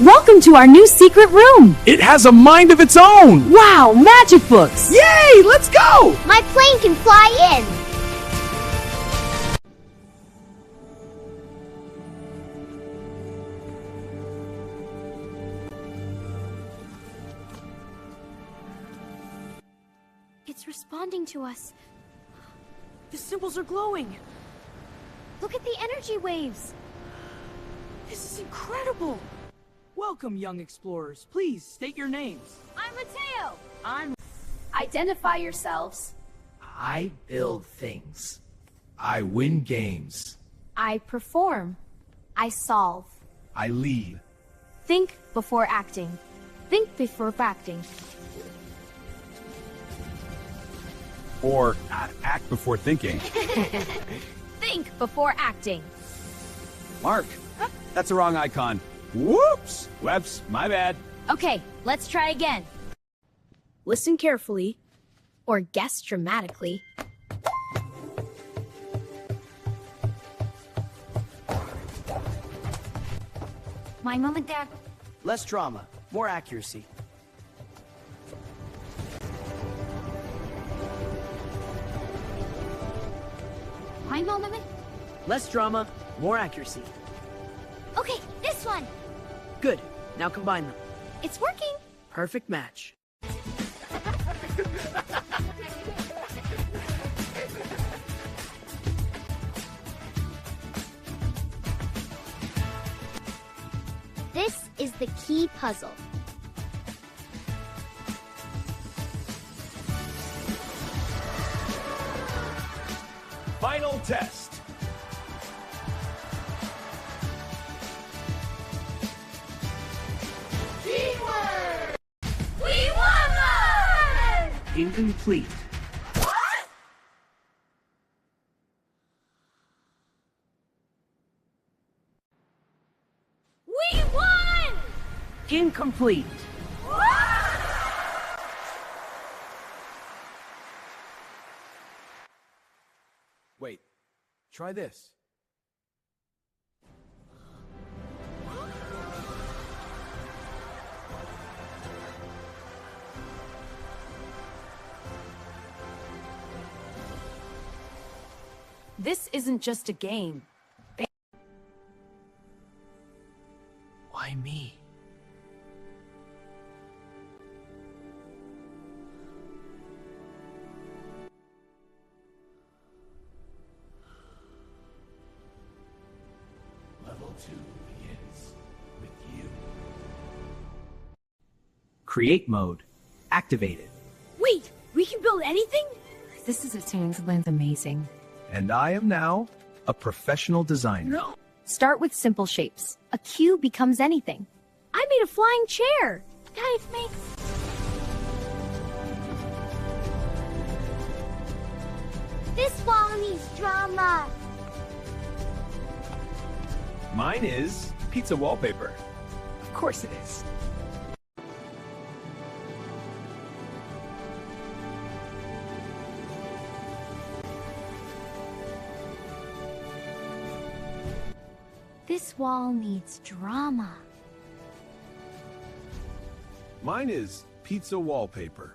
Welcome to our new secret room! It has a mind of its own! Wow, magic books! Yay! Let's go! My plane can fly in! It's responding to us. The symbols are glowing! Look at the energy waves! This is incredible! Welcome, young explorers. Please state your names. I'm Mateo! I'm... Identify yourselves. I build things. I win games. I perform. I solve. I lead. Think before acting. Think before acting. Or act before thinking. Think before acting. Mark, that's the wrong icon. Whoops! Whoops, my bad. Okay, let's try again. Listen carefully. Or guess dramatically. My mom and dad. Less drama, more accuracy. My moment. Less drama, more accuracy. Okay, this one. Good. Now combine them. It's working. Perfect match. This is the key puzzle. Final test. Teamwork! We won! Incomplete. We won! Incomplete. Wait, try this. This isn't just a game. Why me? Level 2 begins with you. Create mode. Activated. Wait, we can build anything? This is sounds amazing. And I am now a professional designer. Start with simple shapes. A cube becomes anything. I made a flying chair. Guys, make... This wall needs drama. Mine is pizza wallpaper. Of course it is. This wall needs drama. Mine is pizza wallpaper.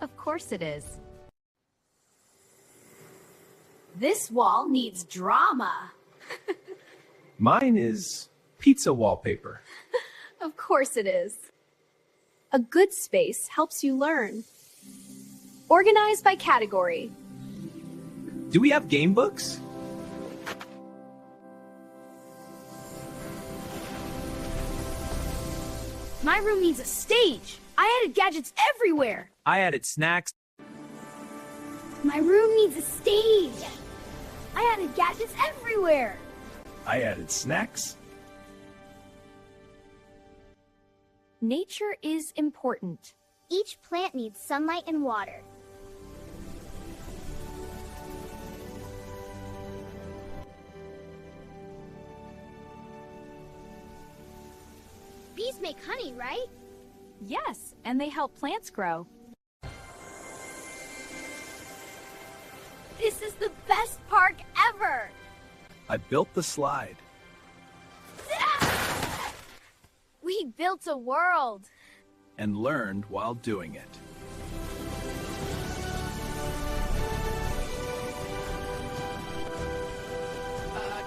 Of course it is. This wall needs drama. Mine is pizza wallpaper. Of course it is. A good space helps you learn. Organize by category. Do we have game books? My room needs a stage. I added gadgets everywhere. I added snacks. My room needs a stage. I added gadgets everywhere. I added snacks. Nature is important. Each plant needs sunlight and water. Bees make honey, right? Yes, and they help plants grow. This is the best park ever! I built the slide. We built a world. And learned while doing it.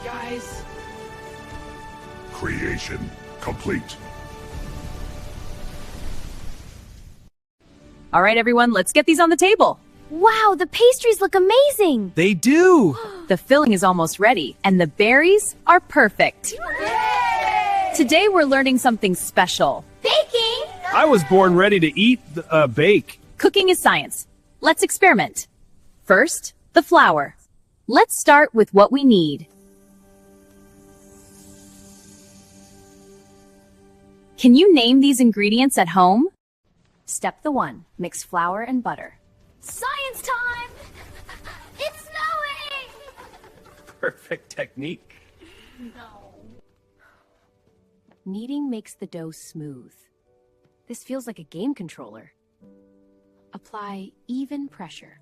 Guys. Creation complete. All right, everyone, let's get these on the table. Wow, the pastries look amazing. They do! The filling is almost ready, and the berries are perfect. Today, we're learning something special. Baking. I was born ready to eat, bake. Cooking is science. Let's experiment. First, the flour. Let's start with what we need. Can you name these ingredients at home? Step 1. Mix flour and butter. Science time. It's snowing. Perfect technique. Kneading makes the dough smooth. This feels like a game controller. Apply even pressure.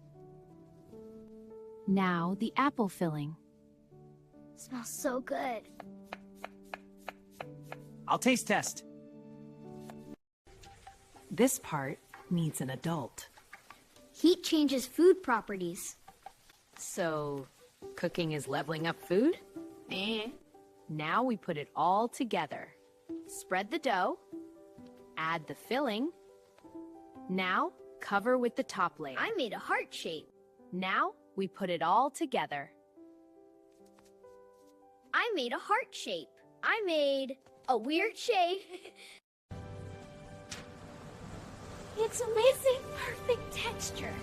Now the apple filling. Smells so good. I'll taste test. This part needs an adult. Heat changes food properties. So, cooking is leveling up food? Now we put it all together. Spread the dough. Add the filling. Now, cover with the top layer. I made a heart shape. Now, we put it all together. I made a heart shape. I made a weird shape. It's amazing, perfect texture.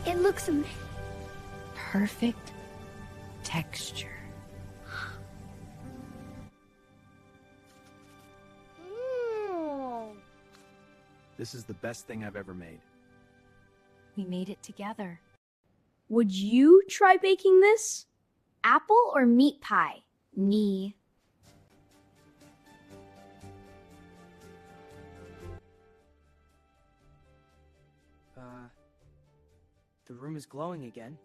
It looks amazing. Perfect texture. This is the best thing I've ever made. We made it together. Would you try baking this? Apple or meat pie? Me. The room is glowing again.